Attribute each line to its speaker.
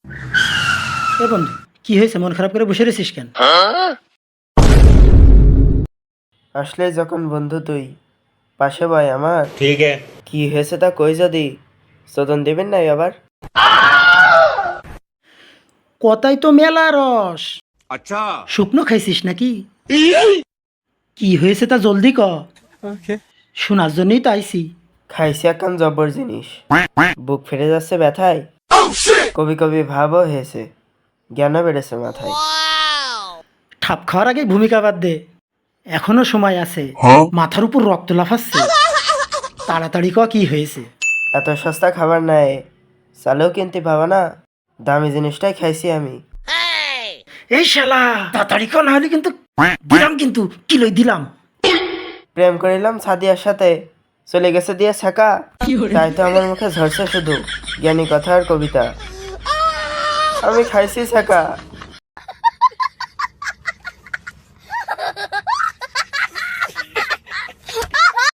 Speaker 1: এ বন্ধু, কি হয়েছে? মন খারাপ করে বসে রয়েছিস কেন?
Speaker 2: আসলে যখন বন্ধু তুই পাশে ভাই আমার
Speaker 3: ठीक है।
Speaker 2: কি হয়েছে তা কই যদি চোদন দিবেন নাই আবার।
Speaker 1: কথাই তো মেলা রস।
Speaker 3: अच्छा।
Speaker 1: শুকনো খাইছিস নাকি? কি হয়েছে তা জলদি ক। শোনার জন্যই তো আইছি।
Speaker 2: খাইছি একখান জব্বর জিনিস, বুক ফেটে যাচ্ছে ব্যথায়, কবি কবি ভাবও হয়েছে, জ্ঞানও বেড়েছে মাথায়।
Speaker 1: ঠাপ খাওয়ার আগে ভূমিকা বাদ দে, এখনো সময় আছে। মাথার উপর রক্ত লাফাচ্ছে, তাড়াতাড়ি ক কি হয়েছে।
Speaker 2: এত সস্তা খাবার নাই, চালেও কিনতে পাবা না, দামি জিনিসটাই খাইছি আমি।
Speaker 1: এই শালা তাড়াতাড়ি ক, না হলে কিন্তু দিলাম, কিন্তু কিলোই দিলাম।
Speaker 2: প্রেম করিলাম সাদিয়ার সাথে, চলে গেছে দিয়ে ছাকা, তাই তো আমার মুখে ঝরছে শুধু জ্ঞানী কথা আর কবিতা। আমি খাইছি ছাকা।